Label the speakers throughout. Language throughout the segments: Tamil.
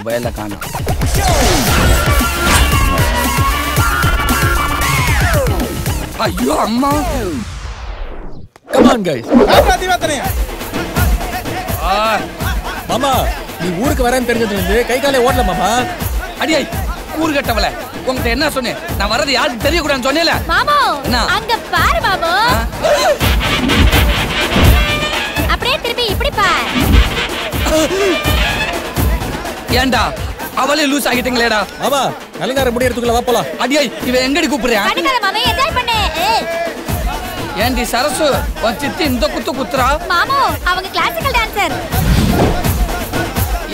Speaker 1: துபாயில காணோம். ஐயோ அம்மா.
Speaker 2: Come on guys. மாமா நீ ஊருக்கு வரேன்னு தெரிஞ்சதுல இருந்து கை காலே ஓடல மாமா.
Speaker 1: அடியே ஊரு கட்டவல உங்ககிட்ட என்ன சொன்னேன்? நான் வரது யாருக்கு தெரியக்கூடாதுன்னு சொன்னேல.
Speaker 3: மாமா அங்க பாரு மாமா. அப்படியே திருப்பி இப்படி பாரு.
Speaker 1: ஏண்டா அவளே லூஸ் ஆகிட்டீங்களேடா.
Speaker 2: மாமா நல்ல நேரம் முடி எடுத்துக்குள்ள வா போலாம்.
Speaker 1: அடியே இவ எங்கடி கூப்பிடுறா?
Speaker 3: அடிக்காத மாமா என்ஜாய் பண்ணு.
Speaker 1: ஏண்டி சரசு உன் சித்தி இந்த குத்து குத்துறா?
Speaker 3: மாமா அவங்க கிளாசிக்கல் டான்சர்.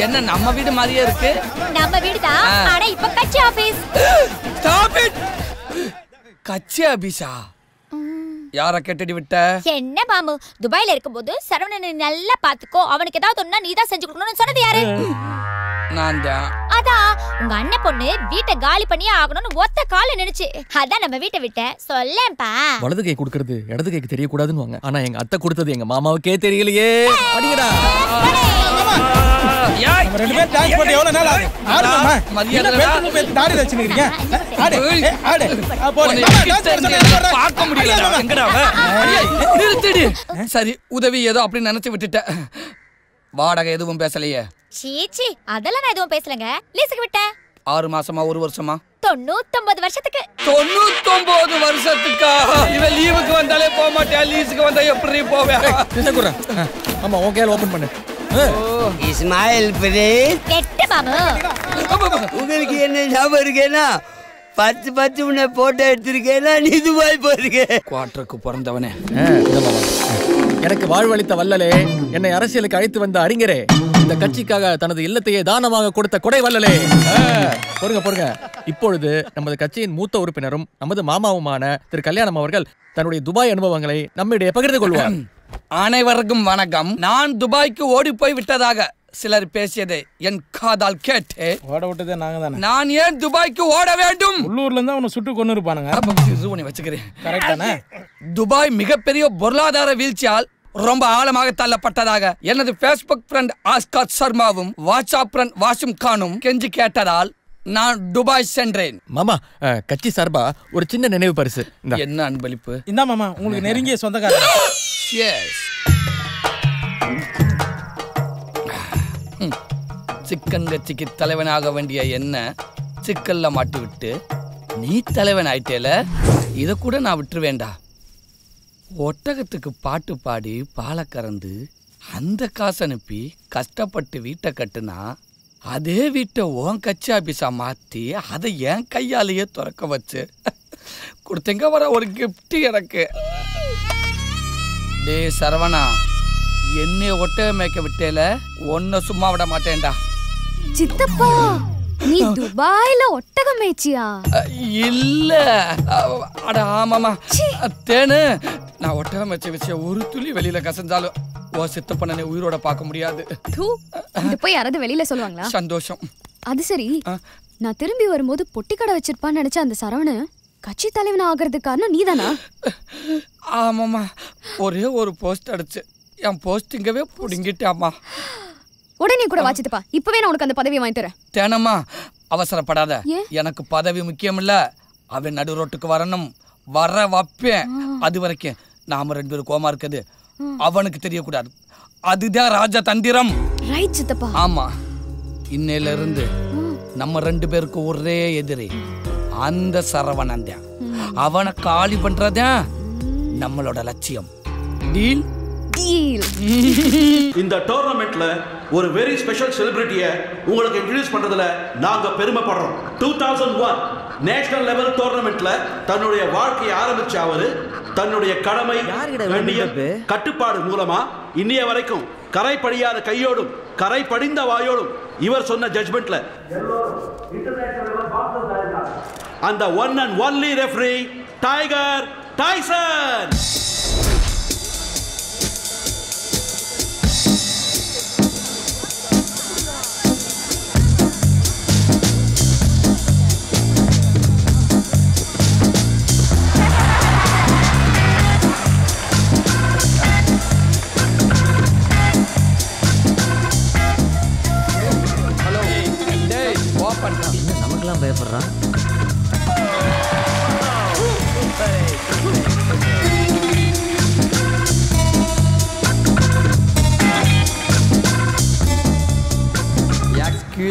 Speaker 1: என்ன நம்ம வீடு மாதிரியே இருக்கு?
Speaker 3: நம்ம வீடு தான். ஆனா இப்ப கட்சி ஆபீஸ்.
Speaker 1: Stop it. கட்சி ஆபீஸா? யார கேட்டடி விட்ட?
Speaker 3: என்ன மாமு துபாயில இருக்கும்போது சரவணனை நல்லா பாத்துக்கோ, அவனுக்கு ஏதாவது ஒண்ணா நீ தான் செஞ்சு கொடுக்கணும்னு சொன்னது யாரு?
Speaker 1: நான் தான்.
Speaker 3: அதான் உங்க அண்ணன் பொண்ணு வீட்டை காலி பண்ணியே ஆகணும்னு ஒத்த கால நினைச்சு அதான் நம்ம வீட்டை விட்ட சொல்லேன்பா.
Speaker 2: வலது கை கொடுக்கறது இடது கைக்கு தெரியக்கூடாதுன்னு வாங்க. ஆனா எங்க அத்தை கொடுத்தது எங்க மாமாவுக்கே தெரியலையே. அடிங்கடா.
Speaker 4: நம்ம ரெண்டு பேரும் டான்ஸ் பண்ணி எவ்வளவு நாள் ஆகுது? ஆடுமா மதியானல பெட்ரூம் போய் தாடி வச்சிருக்கீங்க. ஆடு ஆடு போடு.
Speaker 1: பார்க்க முடியல. எங்கடா அவ? நிறுத்திடு. சரி உதவி ஏதோ அப்படி நினைச்சு விட்டுட்ட. வாடகை எதுவும் பேசலையே?
Speaker 3: சீச்சி அதெல்லாம் நான் எதுவும் பேசலங்க. லீஸுக்கு விட்டேன்.
Speaker 1: 6 மாசமா 1 வருஷமா?
Speaker 3: 99 வருஷத்துக்கு.
Speaker 1: 99 வருஷத்துக்கா? இவ லீவுக்கு வந்தாலே போக மாட்டே, லீஸுக்கு வந்தா எப்படி போவே?
Speaker 2: நிசகுரா ஆமா ஓகே ஓபன் பண்ணு.
Speaker 5: இஸ்மாயில் பிரேஸ்
Speaker 3: கெட்ட மாமா.
Speaker 5: உங்களுக்கு என்ன ஞாபகம் இருக்கேனா? 10 உன்னை போட்டோ எடுத்திருக்கேனா? நீ துபாய் போயிருக்க.
Speaker 1: குவார்டருக்கு பிறந்தவனே.
Speaker 2: எனக்கு வாழ்வளித்த வல்லலே, என்னை அரசியலுக்கு அழைத்து வந்த அறிஞரே, இந்த கட்சிக்காக தனது இல்லத்தையே தானமாக கொடுத்த கொடை வல்லலே. பொறுங்க. இப்பொழுது நமது கட்சியின் மூத்த உறுப்பினரும் நமது மாமாவுமான திரு கல்யாணம் அவர்கள் தன்னுடைய துபாய் அனுபவங்களை நம்மிடையே பகிர்ந்து கொள்வார்.
Speaker 1: அனைவருக்கும் வணக்கம். நான் துபாய்க்கு ஓடி போய் விட்டதாக சிலர் பேசியதை என் காதால் கேட்டு
Speaker 4: ஓட விட்டதே நாங்க தானே.
Speaker 1: நான் ஏன் துபாய்க்கு ஓட வேண்டும்?
Speaker 4: உள்ளூர்ல இருந்தா உன்னை சுட்டு கொன்னு இருப்பானுங்க.
Speaker 1: வச்சுக்கிறேன்.
Speaker 4: கரெக்ட் தானே?
Speaker 1: துபாய் மிகப்பெரிய பொருளாதார வீழ்ச்சியால் ரொம்ப ஆழமாக தள்ளப்பட்டதாக எனது Facebook ஃப்ரெண்ட் ஆஸ்கார் சர்மாவும் வாட்ஸ்அப் ஃப்ரெண்ட் வாசிம் கானும் கெஞ்சி கேட்டதால் நான் துபாய் சென்றேன்.
Speaker 2: மாமா கட்சி சார்பா ஒரு சின்ன நினைவு பரிசு.
Speaker 1: என்ன அன்பளிப்பு?
Speaker 4: இந்த மாமா உங்களுக்கு நெருங்கிய சொந்தக்காரர்.
Speaker 1: சிக்கன் கட்சிக்கு தலைவனாக வேண்டிய என்ன சிக்கல்ல மாட்டி விட்டு நீ தலைவன் ஆயிட்டேல, இத கூட நான் விட்டுருவேண்டா. ஒட்டகத்துக்கு பாட்டு பாடி பாலை கறந்து அந்த காசு அனுப்பி கஷ்டப்பட்டு வீட்டை கட்டுனா அதே வீட்டை உன் கட்சி ஆபீஸா மாத்தி அதை என் கையாலேயே துறக்க வச்சு கொடுத்தீங்க வர ஒரு கிஃப்ட் எனக்கு. டே சரவணா, என்னைய ஒட்டக மேய்க்க விட்டேல, ஒன்ன சும்மா விட மாட்டேன்டா.
Speaker 6: சித்தப்பா நீ துபாயில ஒட்டகம் மேய்ச்சியா?
Speaker 1: இல்ல அட ஆமாமா தேனு, நான் ஒட்டகம் மேய்ச்ச விஷயம் ஒரு துளி வெளியில கசந்தாலும் ஓ சித்தப்பண்ணனை உயிரோட பார்க்க முடியாது.
Speaker 6: இது போய் யாராவது வெளியில சொல்லுவாங்களா?
Speaker 1: சந்தோஷம்.
Speaker 6: அது சரி, நான் திரும்பி வரும்போது பொட்டி கடை வச்சிருப்பான்னு நினைச்ச அந்த சரவண கட்சி தலைவன் ஆகிறதுக்கு காரணம் நீதானா?
Speaker 1: ஆமாமா, ஒரே ஒரு போஸ்ட் அடிச்சு என் போஸ்டிங்கவே புடுங்கிட்டாமா.
Speaker 6: உடனே கூட வாச்சித்தப்பா, இப்பவே நான் உனக்கு அந்த பதவியை வாங்கி தரேன்.
Speaker 1: தேனம்மா அவசரப்படாத. எனக்கு பதவி முக்கியம் இல்ல, அவன் நடு ரோட்டுக்கு வரணும், வர வைப்பேன். அது வரைக்கும் நாம 2 பேரும் கோமா இருக்குது அவனுக்கு தெரியக்கூடாது. அதுதான் ராஜ தந்திரம்.
Speaker 6: ரைட் சித்தப்பா.
Speaker 1: ஆமா, இன்னையில இருந்து நம்ம 2 பேருக்கு ஒரே எதிரி அந்த சரவணன் தான். அவனை காலி பண்றதான் நம்மளோட லட்சியம். டீல்?
Speaker 7: இந்த டோர்னமெண்ட்ல ஒரு வெரி ஸ்பெஷல் செலிபிரிட்டியை உங்களுக்கு இன்ட்ரோடியூஸ் பண்றதுல நாங்க பெருமைப்படுறோம். 2001 நேஷனல் லெவல் டோர்னமெண்ட்ல தன்னுடைய வாழ்க்கையை ஆரம்பிச்ச அவரு தன்னுடைய கடமை கட்டுப்பாடு மூலமா இன்னைய வரைக்கும் கரை படியாத கையோடும் கரை படிந்த வாயோடும் இவர் சொன்ன ஜட்ஜ்மெண்ட்ல அந்த one and only referee Tiger Tyson.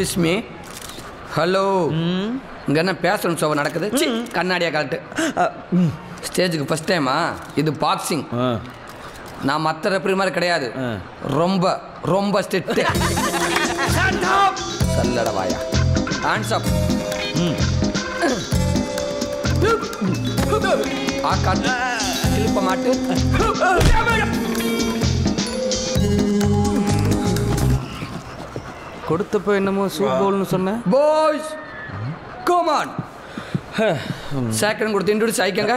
Speaker 1: Excuse me. Hello. இங்க என்ன பேசணும் ஷோ நடக்குது? கண்ணாடியா காட்டு. ஸ்டேஜுக்கு ஃபர்ஸ்ட் டைமா? இது பாக்ஸிங். நான் மற்ற ரெஃபரி மாதிரி கிடையாது. ரொம்ப ரொம்ப ஸ்ட்ரிக்ட். சல்லட வாயா. Hands up. ஆ காட்டு. கிளிப்ப மாட்டு. கொடுத்தப்போ என்னமோ சூப் பவுல்னு சொன்னேன். Boys come on. செகண்ட் கொடுத்து இன்ட்ரோடியூஸ் ஆயிக்கங்க.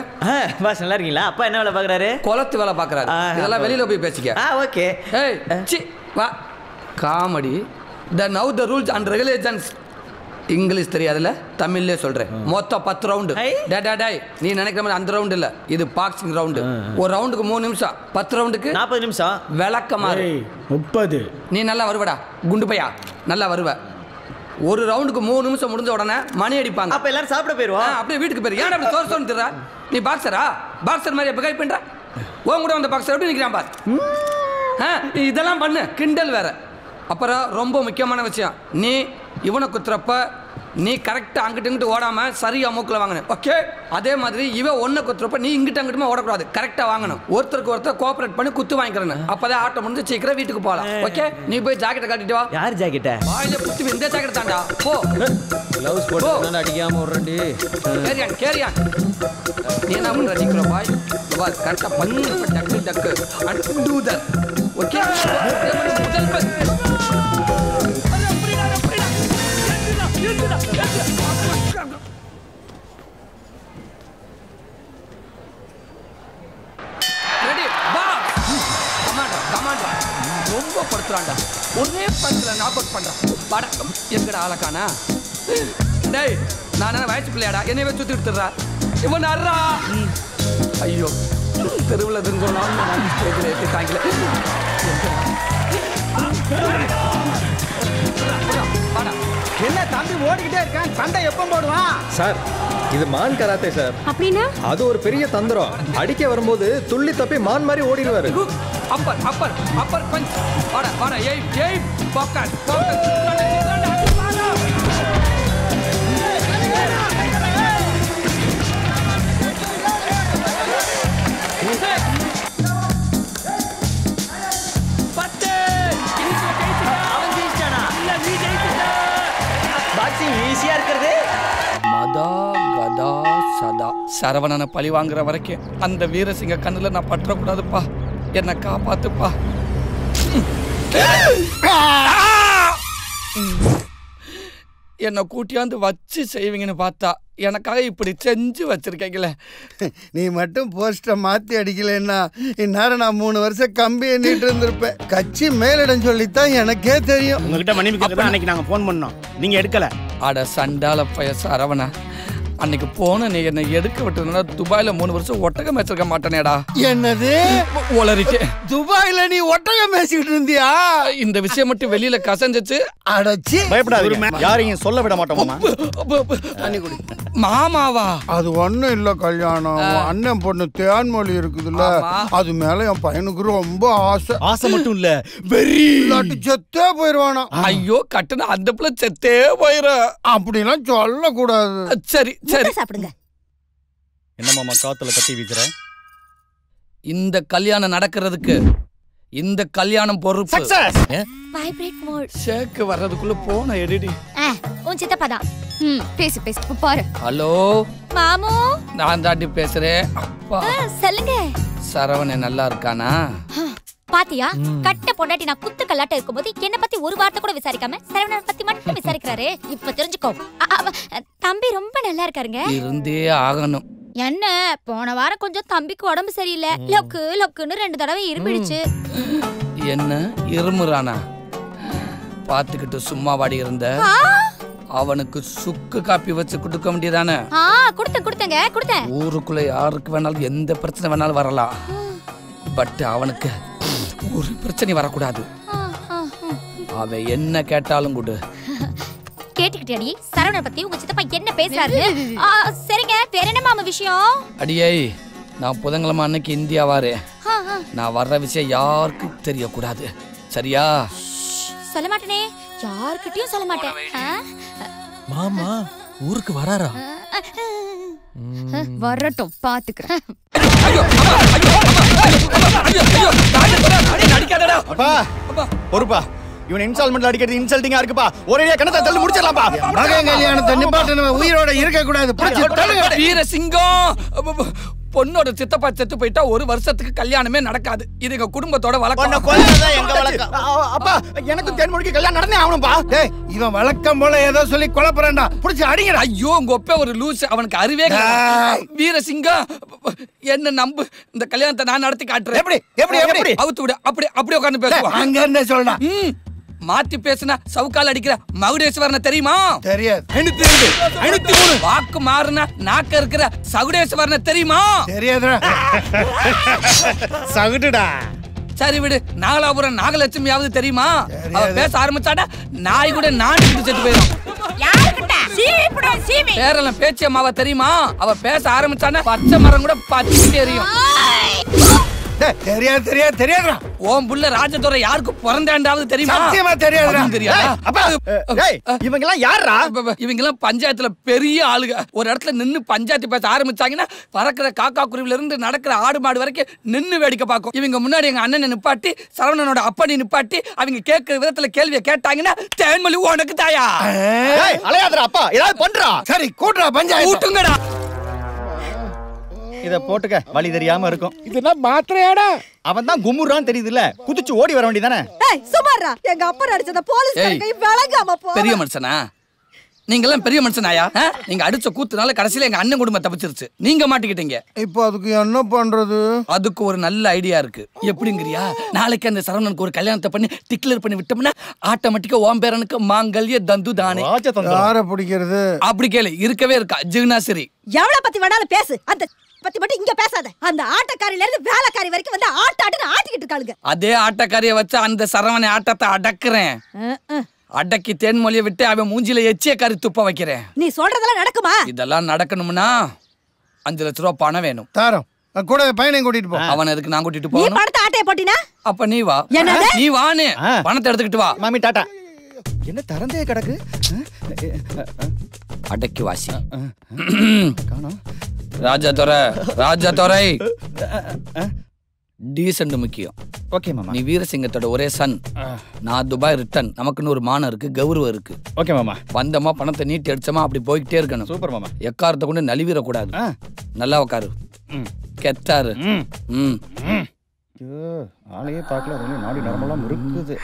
Speaker 8: பாஸ் நல்லா இருக்கீங்களா? அப்பா என்ன வேலை பார்க்குறாரு?
Speaker 1: குளத்து வேலை பார்க்குறாரு. இதெல்லாம் வெளியில் போய் பேசிக்க.
Speaker 8: ஓகே.
Speaker 1: ஏய் சி வா. Comedy. Now the rules and regulations. English தெரியாதுல்ல, தமிழ்லேயே சொல்கிறேன். மொத்தம் 10 ரவுண்டு. டே நீ நினைக்கிற மாதிரி அந்த ரவுண்டு இல்லை, இது பாக்ஸிங் ரவுண்டு. ஒரு ரவுண்டுக்கு 3 நிமிஷம், 10 ரவுண்டுக்கு
Speaker 8: 40 நிமிஷம்.
Speaker 1: விளக்கமாறு
Speaker 4: 30.
Speaker 1: நீ நல்லா வருவடா குண்டு பையா, நல்லா வருவ. ஒரு ரவுண்டுக்கு 3 நிமிஷம் முடிஞ்ச உடனே மணி அடிப்பாங்க.
Speaker 8: அப்ப எல்லாரும் சாப்பிட போயிருவோம்.
Speaker 1: அப்படியே வீட்டுக்கு போயிரு. ஏன் அப்படி தோசை திரா? நீ பாக்ஸரா? பாக்ஸர் மாதிரி எப்போ கை பண்ற? உன் கூட வந்த பாக்ஸர் எப்படி நிற்கிறான் பார். நீ இதெல்லாம் பண்ணு, கிண்டல் வேற. அப்புறம் ரொம்ப முக்கியமான விஷயம், நீ இவனை குத்துறப்ப நீ கரெக்டாக அங்கிட்டு இங்கிட்டு ஓடாம சரியா மூக்கில் வாங்கணும். ஓகே? அதே மாதிரி இவன் ஒன்றை குத்துறப்ப நீ இங்கிட்ட அங்கிட்டுமே ஓடக்கூடாது, கரெக்டாக வாங்கணும். ஒருத்தருக்கு ஒருத்தர் கோஆப்ரேட் பண்ணி குத்து வாங்கிக்கிறேன். அப்பதான் ஆட்டம் முடிஞ்சு சீக்கிரம் வீட்டுக்கு போகலாம். ஓகே? நீ போய் ஜாக்கெட்டை கட்டிட்டு வா.
Speaker 8: யார் ஜாக்கெட்டை?
Speaker 1: வாயில குத்தி இந்த ஜாக்கெட் தாண்டா. போ.
Speaker 2: க்ளவுஸ் போட்டு அடிக்காம ஓடுறேன்டி.
Speaker 1: கேரியான். நீ என்ன பண்ற? நிக்கிற பாய் வா. கரெக்டா பண்ணு. டக்கு அண்ட் டூ தட். ஓகே? முதல் ரெடி வா. கமாண்டா ரொம்ப படுத்துறான்டா. ஒரே படுத்துல நாபக் பண்றான். படக்கம் எங்கடா ஆளக்கானா? டேய் நான் வயசு பிள்ளையாடா, என்னையவே சுத்தி எடுத்துடுறா. இவன் அறா. ஐயோ தெருவில் திருங்கோலாம் ஸ்டேஜில் ஏற்றிட்டாங்களே.
Speaker 4: என்ன தம்பி ஓடிக்கிட்டே இருக்கான், சண்டை எப்போ போடுவான்?
Speaker 2: சார் இது மான் கராத்தே சார்.
Speaker 6: அப்படின்னா
Speaker 2: அது ஒரு பெரிய தந்திரம். அடிக்க வரும்போது துள்ளி தப்பி மான் மாதிரி ஓடிடுவாரு.
Speaker 1: அப்பர் அப்பர் அப்பர் பஞ்ச். வாடா ஏய் போக்கஸ்.
Speaker 8: ஈஸியா இருக்கிறது.
Speaker 1: மதா கதா சதா. சரவணனை பழி வாங்குற வரைக்கும் அந்த வீரசிங்க கண்ணுல நான் பற்றக்கூடாதுப்பா. என்னை காப்பாத்துப்பா. என்னை கூட்டியாந்து வச்சு செய்வீங்கன்னு பார்த்தா எனக்காக இப்படி செஞ்சு வச்சிருக்கீங்களே.
Speaker 5: நீ மட்டும் போஸ்டரை மாற்றி அடிக்கலைன்னா இந்நேரம் நான் 3 வருஷம் கம்பி எண்ணிட்டு இருந்திருப்பேன். கட்சி மேலிடம் சொல்லித்தான் எனக்கே தெரியும்.
Speaker 4: உங்ககிட்ட மன்னிப்பு தான் அன்னைக்கு நாங்கள் ஃபோன் பண்ணோம், நீங்கள் எடுக்கலை.
Speaker 1: அட சண்டால பய சரவணா, அன்னைக்கு போன நீ என்னை எடுக்க விட்டுனா துபாயில 3 வருஷம் ஒட்டகம் வச்சிருக்க மாட்டேனேடா.
Speaker 5: என்னது
Speaker 1: உளறிட்டே?
Speaker 5: துபாயில நீ ஒட்டகம் பேசிக்கிட்டு இருந்தியா?
Speaker 1: இந்த விஷயம் மட்டும் வெளியில கசஞ்சிச்சு.
Speaker 5: அடச்சி
Speaker 4: பயப்படாதீங்க, யாரையும் சொல்ல விட மாட்டோமா.
Speaker 1: மாமாவா?
Speaker 5: அது ஒண்ணும் இல்ல கல்யாணம். அண்ணன் பொண்ணு தேன்மொழி இருக்குதுல்ல, அது மேல என் பையனுக்கு ரொம்ப ஆசை.
Speaker 4: ஆசை மட்டும் இல்ல, வெறி.
Speaker 5: செத்தே போயிருவானா.
Speaker 1: ஐயோ கட்டுன அந்த பிள்ளை செத்தே போயிரு.
Speaker 5: அப்படிலாம் சொல்ல கூடாது.
Speaker 1: சரி சரி
Speaker 3: சாப்பிடுங்க.
Speaker 4: என்ன மாமா காத்துல கட்டி வீசுற?
Speaker 1: இந்த கல்யாணம் நடக்கிறதுக்கு இந்த கல்யாணம் பொறுப்பு.
Speaker 3: Vibrate mode.
Speaker 1: ஷேக் வர்றதுக்குள்ள போன எடிடி.
Speaker 3: உன் சித்தப்பா தான்.
Speaker 6: பேசு பாரு.
Speaker 1: ஹலோ
Speaker 3: மாமு,
Speaker 1: நான் தாண்டி பேசுறேன். அப்பா
Speaker 3: சொல்லுங்க.
Speaker 1: சரவணன் நல்லா இருக்கானா?
Speaker 3: பாத்தியா, கட்ட பொண்டாட்டி நான் குத்து கல்லாட்ட இருக்கும்போது என்ன பத்தி ஒரு வார்த்தை கூட விசாரிக்காம சரவணன் பத்தி மட்டும் விசாரிக்கிறாரு. இப்ப தெரிஞ்சுக்கோ, தம்பி ரொம்ப நல்லா இருக்காருங்க.
Speaker 1: இருந்தே ஆகணும்.
Speaker 3: என்ன போன வாரம் கொஞ்சம் தம்பிக்கு உடம்பு சரியில்லை, லொக்குன்னு 2 தடவை இருமிடுச்சு.
Speaker 1: என்ன இருமுறானா? பாத்துக்கிட்டு சும்மா வாடி இருந்த அவனுக்கு சுக்கு காப்பி வச்சு கொடுக்க வேண்டியதானே?
Speaker 3: கொடுத்தேன்.
Speaker 1: ஊருக்குள்ள யாருக்கு வேணாலும் எந்த பிரச்சனை வேணாலும் வரலாம், பட் அவனுக்கு ஒரு பிரச்சனை வரக்கூடாது. அவன் என்ன கேட்டாலும் கொடு.
Speaker 3: கேட்டுக்கிட்டே சரவணன் பத்தி உங்க சித்தப்பா என்ன பேசுறாரு? சரிங்க, வேற என்ன மாமா விஷயம்?
Speaker 1: அடியே, நான் புதன்கிழமை அன்னைக்கு இந்தியா வாரேன். நான் வர்ற விஷயம் யாருக்கும் தெரியக்கூடாது, சரியா?
Speaker 3: சொல்ல மாட்டேனே. யார்கிட்டயும் சொல்ல மாட்டேன்.
Speaker 2: மாமா ஊருக்கு வராரா?
Speaker 6: வரட்டும், பாத்துக்கிறேன்.
Speaker 9: அப்பா ஒருப்பா இவன் இன்ஸ்டால்மெண்ட்ல அடிக்கிறது இன்சல்ட்டிங்கா இருக்குப்பா. ஒரே கணத்தை தள்ளி முடிச்சிடலாம்ப்பா.
Speaker 5: மகன் கல்யாணத்தை நிப்பாட்டணும், உயிரோட இருக்க கூடாது.
Speaker 1: வீரசிங்கம், பொண்ணோட சித்தப்பா செத்து போயிட்டா 1 வருஷத்துக்கு கல்யாணமே நடக்காது. இது எங்க குடும்பத்தோட வழக்கம்.
Speaker 9: அப்பா எனக்கு தேன்மொழிக்கு கல்யாணம் நடந்தே ஆகணும்பா.
Speaker 5: டேய், இவன் வழக்கம் போல ஏதோ சொல்லி குழப்பறான்டா. புடிச்சு அடிங்கடா.
Speaker 1: ஐயோ, உங்க ஒப்பே ஒரு லூஸ், அவனுக்கு அறிவே வீரசிங்கம், என்ன நம்பு, இந்த கல்யாணத்தை நான் நடத்தி காட்டுறேன்.
Speaker 5: எப்படி எப்படி எப்படி
Speaker 1: அவுத்து விடு. அப்படி உட்கார்ந்து பேசுவோம்.
Speaker 5: அங்க இருந்தே சொல்றா.
Speaker 1: மாத்தி பேசுனா சவுக்கால் அடிக்கிற மகுடேஸ்வரனை தெரியுமா?
Speaker 5: தெரியாது.
Speaker 1: 503 வாக்கு மாறுனா நாக்க இருக்கிற சகுடேஸ்வரனை தெரியுமா?
Speaker 5: தெரியாதுடா.
Speaker 9: சகுடுடா.
Speaker 1: சரி விடு. நாகலாபுரம் நாகலட்சுமியாவது தெரியுமா? அவ பேச ஆரம்பிச்சாடா நாய் கூட நாடி செத்து போயிடும். பேரெல்லாம் பேச்சு அம்மாவ தெரியுமா? அவ பேச ஆரம்பிச்சானா பச்சை மரம் கூட பச்சை தெரியும்.
Speaker 5: தெரியாது தெரியாது தெரியாதுடா.
Speaker 1: ஓம் புள்ள ராஜதுரை யாருக்கு பிறந்தாண்டாவது தெரியுமா?
Speaker 5: சத்தியமா தெரியாதுடா.
Speaker 1: தெரியாதா?
Speaker 9: இவங்க எல்லாம் யாரா?
Speaker 1: இவங்க எல்லாம் பஞ்சாயத்துல பெரிய ஆளுங்க. ஒரு இடத்துல நின்னு பஞ்சாயத்து பேச ஆரம்பிச்சாங்கன்னா பறக்கிற காக்கா குருவில இருந்து நடக்கிற ஆடு மாடு வரைக்கும் நின்னு வேடிக்கை பார்க்கும். இவங்க முன்னாடி எங்க அண்ணனை நிப்பாட்டி சரவணனோட அப்பனை நிப்பாட்டி அவங்க கேட்கிற விதத்துல கேள்வியை கேட்டாங்கன்னா தேன்மொழி உனக்கு தாயா?
Speaker 9: அலையாதரா அப்பா, ஏதாவது பண்றா.
Speaker 5: சரி கூட்டுறா பஞ்சாயத்து.
Speaker 1: கூட்டுங்கடா.
Speaker 9: இத போட்டுக்க, வழி தெரியாம இருக்கும்.
Speaker 4: இதெல்லாம் மாத்திரையாடா?
Speaker 9: அவன் தான் கும்முறான்னு தெரியுதுல்ல, குதிச்சு ஓடி வர வேண்டியதானே.
Speaker 10: சுமாரா, எங்க அப்பா நடிச்சத போலீஸ் கை விளங்காம போ.
Speaker 1: பெரிய மனுஷனா நீங்க எல்லாம்? பெரிய மனுஷனாயா? நீங்க அடிச்ச கூத்துனால கடைசியில எங்க அண்ணன் குடும்பம் தப்பிச்சிருச்சு, நீங்க மாட்டிக்கிட்டீங்க.
Speaker 5: இப்போ அதுக்கு என்ன பண்றது?
Speaker 1: அதுக்கு ஒரு நல்ல ஐடியா இருக்கு. எப்படிங்கறியா? நாளைக்கு அந்த சரவணனுக்கு ஒரு கல்யாணத்தை பண்ணி டிக்ளேர் பண்ணி விட்டோம்னா ஆட்டோமேட்டிக்கா ஓம் பேரனுக்கு மாங்கல்ய தந்து தானே.
Speaker 5: யாரை பிடிக்கிறது?
Speaker 1: அப்படி கேளு, இருக்கவே இருக்கா ஜிக்னாசிரி.
Speaker 10: எவ்வளவு பத்தி வேணாலும் பேசு, அந்த பத்தி மட்டும் இங்க பேசாத. அந்த ஆட்டக்காரில இருந்து வேலைக்காரி வரைக்கும் வந்து ஆட்டாட்டுன்னு ஆட்டிக்கிட்டு இருக்காளுங்க.
Speaker 1: அதே ஆட்டக்காரிய வச்சு அந்த சரவண ஆட்டத்தை அடக்குறேன். அடக்கி தேன்மொழியை விட்டு அவன் மூஞ்சில எச்சிய கறி துப்ப வைக்கிறேன்.
Speaker 10: நீ சொல்றதெல்லாம் நடக்குமா?
Speaker 1: இதெல்லாம் நடக்கணும்னா 5 லட்சம் ரூபாய் பணம் வேணும்.
Speaker 5: தாரம் கூட பையனையும் கூட்டிட்டு போ.
Speaker 1: அவன் எதுக்கு நான் கூட்டிட்டு
Speaker 10: நீ
Speaker 1: போகணும்?
Speaker 10: பணத்தை ஆட்டைய போட்டினா
Speaker 1: அப்ப நீ வா.
Speaker 10: என்னது?
Speaker 1: நீ வானே பணத்தை எடுத்துக்கிட்டு வா.
Speaker 9: மாமி டாடா. என்ன தரந்தே கிடக்கு?
Speaker 1: அடக்கி வாசி. ராஜாதுரை டீசென்ட் முக்கியம்.
Speaker 9: ஓகே மாமா.
Speaker 1: நீ வீரசிங்கத்தோட ஒரே சன். நான் துபாய் ரிட்டர்ன். நமக்குன்னு ஒரு மானம் இருக்கு, கௌரவம் இருக்கு.
Speaker 9: ஓகே மாமா.
Speaker 1: வந்தமா பணத்தை நீட்டி அடிச்சமா அப்படி போய்கிட்டே இருக்கணும்.
Speaker 9: சூப்பர் மாமா.
Speaker 1: எக்காரத்தை கொண்டு நலிவிட கூடாது. நல்லா உட்காரு. கெத்தாரு.
Speaker 9: ஆளையே பார்க்கல, நாடி நரம்பெல்லாம் இருக்குது.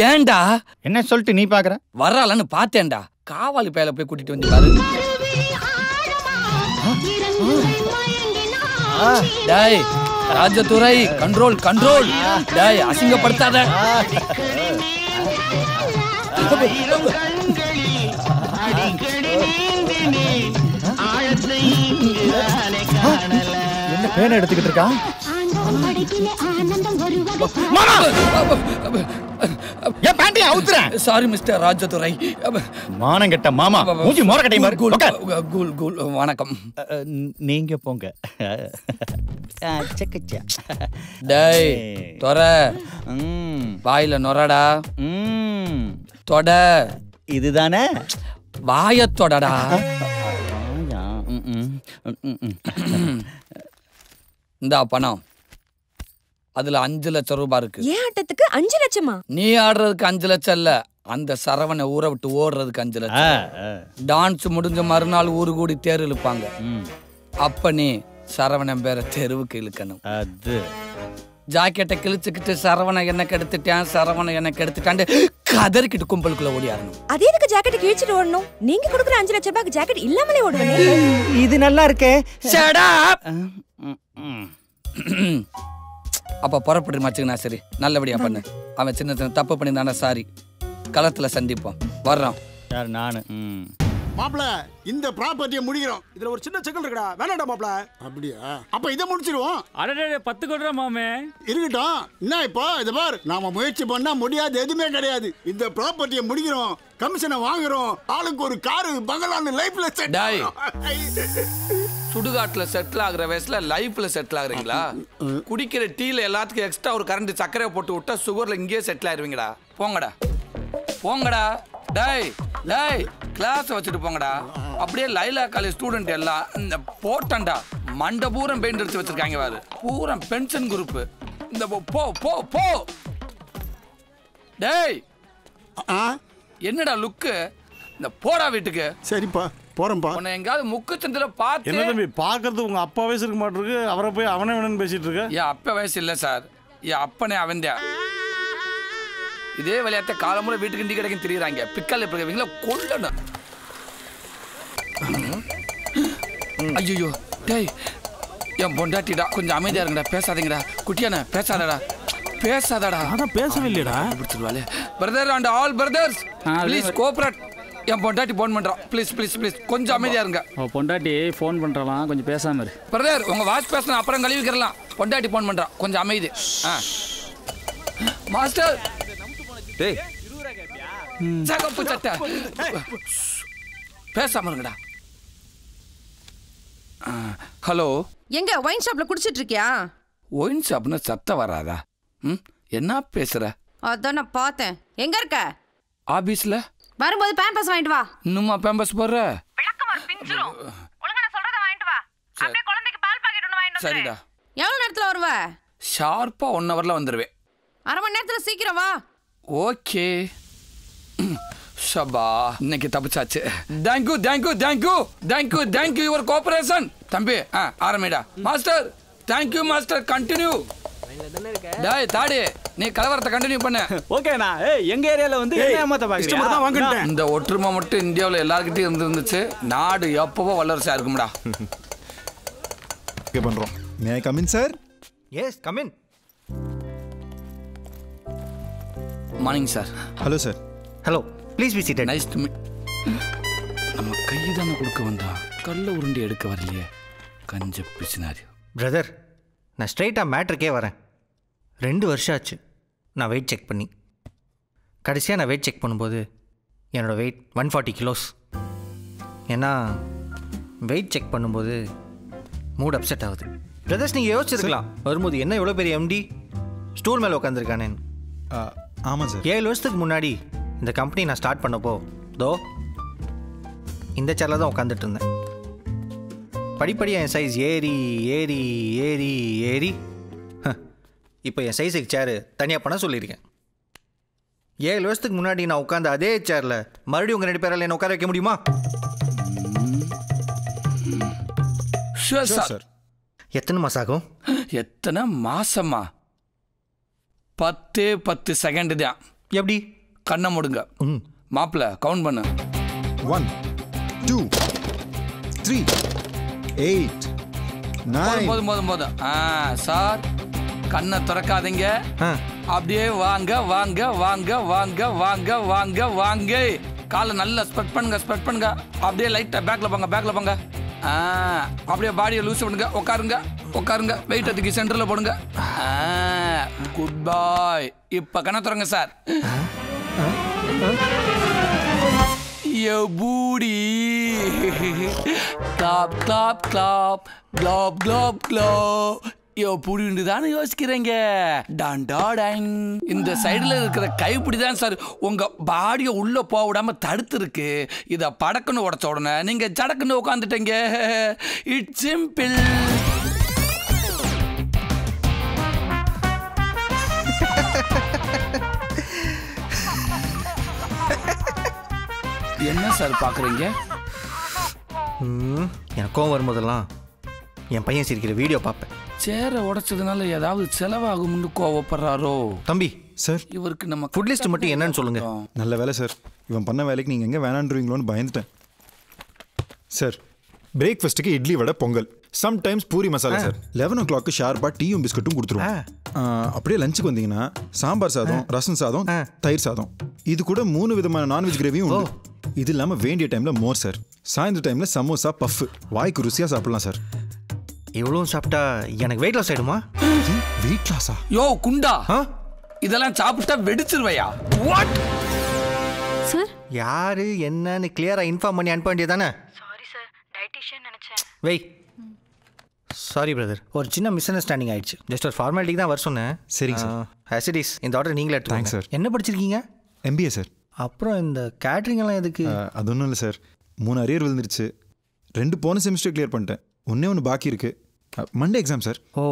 Speaker 1: ஏண்டா
Speaker 9: என்ன சொல்லிட்டு நீ பாக்குற?
Speaker 1: வர்றாளன்னு பார்த்தேன்டா. காவாலி பேல போய் கூட்டிட்டு வந்து பாரு. டேய் ராஜதுரை, கண்ட்ரோல் கண்ட்ரோல். டேய் அசிங்கப்படுத்தாத.
Speaker 9: என்ன பேனை எடுத்துக்கிட்டு இருக்கா?
Speaker 1: Sorry mister Rajadurai.
Speaker 9: மானம் கெட்ட மாமா, மூஞ்சி மோர கட்டை மாதிரி.
Speaker 1: வணக்கம்.
Speaker 9: நீங்க போங்க.
Speaker 1: டேய் தொர வாயில நொறடா. தொட.
Speaker 9: இதுதானே
Speaker 1: வாய தொடடா. இந்தா பணம். அதுல 5 லட்சம் ரூபாய் இருக்கு.
Speaker 10: ஏன் ஆட்டத்துக்கு 5 லட்சமா?
Speaker 1: நீ ஆடுறதுக்கு 5 லட்சம் இல்ல, அந்த சரவணை ஊரை விட்டு ஓடுறதுக்கு 5 லட்சம். டான்ஸ் முடிஞ்ச மறுநாள் ஊரு கூடி தேர் இழுப்பாங்க. அப்ப நீ சரவணன் பேர தெருவுக்கு இழுக்கணும்.
Speaker 9: அது
Speaker 1: ஜாக்கெட்டை கிழிச்சுக்கிட்டு சரவண என்ன கெடுத்துட்டான், சரவண என்ன கெடுத்துட்டான் கதறிக்கிட்டு கும்பலுக்குள்ள ஓடியாரணும்.
Speaker 10: அதே எதுக்கு ஜாக்கெட் கிழிச்சிட்டு ஓடணும்? நீங்க கொடுக்குற 5 லட்சம் ரூபாய்க்கு ஜாக்கெட் இல்லாமலே ஓடுவனே.
Speaker 9: இது நல்லா இருக்கே.
Speaker 1: Shut up. அப்ப புறப்பட்டு மச்சுங்கண்ணா. சரி, நல்லபடியா பண்ணு. அவன் சின்ன சின்ன தப்பு பண்ணியிருந்தானே, சாரி. களத்துல சந்திப்போம். வர்றோம்.
Speaker 9: யார்? நானு.
Speaker 11: மாப்ள, இந்த ப்ராப்பர்ட்டியை முடிக்கிறோம். இதுல ஒரு சின்ன சிக்கல் இருக்குடா. வேணாடா மாப்ள. அப்படியா? அப்ப இதை முடிச்சிருவோம்.
Speaker 12: அடடே 10 கோடி மாமே.
Speaker 11: இருக்கட்டும். என்ன இப்போ இத பார், நாம முயற்சி பண்ணா முடியாது எதுவுமே கிடையாது. இந்த ப்ராப்பர்ட்டியை முடிக்கிறோம். கமிஷனை வாங்குறோம், ஆளுக்கு ஒரு காரு பங்களான்னு லைஃப்ல செட்.
Speaker 1: சுடுகாட்டுல செட்டில் ஆகுற வயசுல லைஃப்ல செட்டில் ஆகுறீங்களா? குடிக்கிற டீல எல்லாத்துக்கும் எக்ஸ்ட்ரா ஒரு கரண்ட் சர்க்கரையை போட்டு விட்டா சுகர்ல இங்கேயே செட்டில் ஆயிருவீங்கடா. போங்கடா போங்கடா. டேய் டேய் கிளாஸ் வச்சுட்டு போங்கடா. அப்படியே லைலா காலேஜ் ஸ்டூடெண்ட் எல்லாம் இந்த போட்டண்டா மண்டை பூரம் பெயிண்ட் அடிச்சு வச்சிருக்காங்க பாரு. பூரா பென்ஷன் குரூப். இந்த போ போ போ. டேய் என்னடா லுக்கு? இந்த போடா வீட்டுக்கு.
Speaker 11: சரிப்பா போறேன்ப்பா.
Speaker 1: உன்னை எங்காவது முக்கு சந்தில பார்த்து.
Speaker 12: என்ன தம்பி பார்க்கறது உங்க அப்பா வயசு இருக்க மாட்டிருக்கு, அவரை போய் அவனே வேணும்னு பேசிட்டு இருக்க?
Speaker 1: என் அப்பா வயசு இல்லை சார், என் அப்பனே அவன்தான். இதே விளையாட்ட காலமுறை வீட்டுக்கு இண்டி கிடைக்கும் தெரியுறாங்க. பிக்கல் எப்படிங்களா கொல்லணும். ஐயோ டேய் என் பொண்டாட்டிடா, கொஞ்சம் அமைதியா இருங்கடா, பேசாதீங்கடா. குட்டியானே பேசாதடா, பேசாதடா.
Speaker 12: அதான் பேசவே இல்லையடா.
Speaker 1: பிடிச்சிருவாளே. Brother and all brothers please cooperate. என் பொண்டாட்டி ஃபோன் பண்றான். ப்ளீஸ் ப்ளீஸ் ப்ளீஸ் கொஞ்சம் அமைதியா இருங்க.
Speaker 13: பொண்டாட்டி ஃபோன் பண்றலாம், கொஞ்சம் பேசாம இரு.
Speaker 1: பிரதர் உங்க வாட்ச் பேசணும், அப்புறம் கழுவிக்கிறலாம். பொண்டாட்டி ஃபோன் பண்றான், கொஞ்சம் அமைதி. மாஸ்டர்
Speaker 14: டேய்
Speaker 1: சகப்பு சட்டை பேசாம இருங்கடா. ஹலோ,
Speaker 15: எங்க ஒயின் ஷாப்ல குடிச்சிட்டு இருக்கியா?
Speaker 1: ஒயின் ஷாப்னு சத்தம் வராதா? என்ன பேசுற?
Speaker 15: அதான் நான் பார்த்தேன். எங்க இருக்க?
Speaker 1: ஆபீஸ்ல.
Speaker 15: வரும்போது பேம்பஸ் வாங்கிட்டு வா.
Speaker 1: இன்னுமா பேம்பஸ் போடுற?
Speaker 15: விளக்கமாறு பிஞ்சிரும். ஒழுங்கா நான் சொல்றத வாங்கிட்டு வா. அப்படியே குழந்தைக்கு பால் பாக்கெட் ஒன்னு வாங்கிட்டு வா.
Speaker 1: சரிடா.
Speaker 15: எவ்வளவு நேரத்துல வருவ?
Speaker 1: ஷார்ப்பா 1 ஹவர்ல வந்துருவேன்.
Speaker 15: அரை மணி நேரத்துல சீக்கிரம் வா.
Speaker 1: ஓகே. ஷபா இன்னைக்கு தப்பிச்சாச்சு. Thank you thank you thank you thank you thank you your cooperation. தம்பி ஆரம்பிடா. Master thank you master, continue. டேய் தாடி நீ கலவரத்தை கண்டினியூ பண்ணு.
Speaker 8: ஓகேண்ணா. எங்க ஏரியால வந்து என்ன ஏமாத்த பாக்குறீங்க?
Speaker 1: இந்த ஒற்றுமை மட்டும் இந்தியாவில் எல்லார்கிட்டயும் இருந்துச்சு, நாடு எப்பவோ வல்லரசா இருக்கும்டா.
Speaker 16: ஓகே பண்றோம். May I come in sir?
Speaker 14: Yes come in.
Speaker 1: Morning sir.
Speaker 16: Hello sir.
Speaker 14: Hello please be seated.
Speaker 1: Nice to meet. நம்ம கையை தானே கொடுக்க வந்தா, கல்ல உருண்டி எடுக்க வரலையே, கஞ்ச பிசினாரி.
Speaker 14: பிரதர் நான் ஸ்ட்ரைட்டாக மேட்ருக்கே வரேன். 2 வருஷம் ஆச்சு நான் வெயிட் செக் பண்ணி. கடைசியாக நான் வெயிட் செக் பண்ணும்போது என்னோடய வெயிட் 140 கிலோஸ். ஏன்னா வெயிட் செக் பண்ணும்போது மூட் அப்செட் ஆகுது. பிரதர்ஸ் நீங்கள் யோசிச்சிருக்கலாம் வரும்போது என்ன எவ்வளோ பெரிய எம்டி ஸ்டூல் மேலே உட்காந்துருக்கானேன்னு.
Speaker 16: ஆமாம் சார்.
Speaker 14: 7 வருஷத்துக்கு முன்னாடி இந்த கம்பெனி நான் ஸ்டார்ட் பண்ணப்போ தோ இந்த சேரில் தான் உட்காந்துட்டு இருந்தேன். படிப்படியாக என் சைஸ் ஏறி ஏறி ஏறி ஏறி இப்போ என் சைஸுக்கு சேரு தனியாக பண்ண சொல்லியிருக்கேன். 7 வருஷத்துக்கு முன்னாடி நான் உட்காந்து அதே சேரில் மறுபடியும் உங்கள் 2 பேரால் என்ன உட்கார வைக்க முடியுமா? எத்தனை மாதம் ஆகும்?
Speaker 1: எத்தனை மாசமா? 10 செகண்ட் தான்.
Speaker 14: எப்படி?
Speaker 1: கண்ணை மூடுங்க. மாப்பிள்ள கவுண்ட் பண்ணு.
Speaker 16: 1 2 3 8 9.
Speaker 1: போதும். சார் கண்ணை திறக்காதீங்க. அப்படியே வாங்க வாங்க வாங்க வாங்க வாங்க வாங்க வாங்க. காலை நல்லா ஸ்ப்ரெட் பண்ணுங்க. அப்படியே லைட்டா பேக்ல போங்க. அப்படியே பாடியை லூஸ் பண்ணுங்க. உட்காருங்க. வெயிட் அதுக்கு சென்டர்ல போடுங்க. Good bye. இப்ப கண்ணை திறங்க சார். பூடி clap clap clap clap clap clap. புடிண்டு தானே யோசிக்கிறீங்க. இந்த சைடுல இருக்கிற கைப்பிடி தான் சார் உங்க பாடியை உள்ள போக விடாம தடுத்து இருக்கு. இத படக்குன்னு உடச்ச உடனே நீங்க சடக்குன்னு உட்காந்துட்டீங்க. It's simple. என்ன சார் பாக்குறீங்க?
Speaker 14: எனக்கு கோவம் வரும்போதெல்லாம் என் பையன் சிரிக்கிற வீடியோ பார்ப்பேன்.
Speaker 1: சேரை உடைச்சதுனால ஏதாவது செலவாகும்னு கோவப்படுறாரோ?
Speaker 14: தம்பி
Speaker 16: சார்
Speaker 14: இவருக்கு நம்ம ஃபுட் லிஸ்ட் மட்டும் என்னன்னு சொல்லுங்க.
Speaker 16: நல்ல வேலை சார், இவன் பண்ண வேலைக்கு நீங்கள் எங்கே வேணான்றீங்களோன்னு பயந்துட்டேன் சார். பிரேக்ஃபாஸ்ட்டுக்கு idli vada pongal, sometimes puri masala sir. 11 o'clock ஷார்ப்பாக டீயும் பிஸ்கட்டும் கொடுத்துருவோம். அப்படியே லஞ்சுக்கு வந்தீங்கன்னா சாம்பார் சாதம், ரசம் சாதம், தயிர் சாதம், இது கூட 3 விதமான நான்வெஜ் கிரேவியும் உண்டு. இது இல்லாமல் வேண்டிய டைமில் மோர் சார். சாயந்தர டைமில் சமோசா பஃப், வாய்க்கு ருசியாக சாப்பிடலாம் சார்.
Speaker 14: இவ்வளோ சாப்பிட்டா எனக்கு வெயிட் லாஸ் ஆகிடுமா?
Speaker 16: வெயிட் லாஸா?
Speaker 1: யோ குண்டா, இதெல்லாம் சாப்பிட்டா வெடிச்சிருவையா? வாட்?
Speaker 6: சார்
Speaker 14: யாரு என்னன்னு கிளியராக இன்ஃபார்ம் பண்ணி அனுப்ப வேண்டியதானே?
Speaker 15: சாரி சார், டயட்டிஷியன் நினைச்சேன்.
Speaker 14: வெய், சாரி பிரதர், ஒரு சின்ன மிஸ் அண்டர்ஸ்டாண்டிங் ஆயிடுச்சு. ஜஸ்ட் ஒரு ஃபார்மாலிட்டிக்கு தான் வர சொன்னேன்.
Speaker 16: சரிங்க சார்.
Speaker 14: ஆசிடிஸ் இந்த ஆர்டர் நீங்களே எடுத்துக்கோங்க சார். என்ன படிச்சிருக்கீங்க?
Speaker 16: MBA sir.
Speaker 14: அப்புறம் இந்த கேட்ரிங் எல்லாம் எதுக்கு?
Speaker 16: அது ஒன்றும் இல்லை சார், 3 அரியர் விழுந்துருச்சு. 2 போன செமிஸ்டர் கிளியர் பண்ணிட்டேன், ஒன்றே ஒன்று பாக்கி இருக்கு. Monday exam sir.
Speaker 14: ஓ,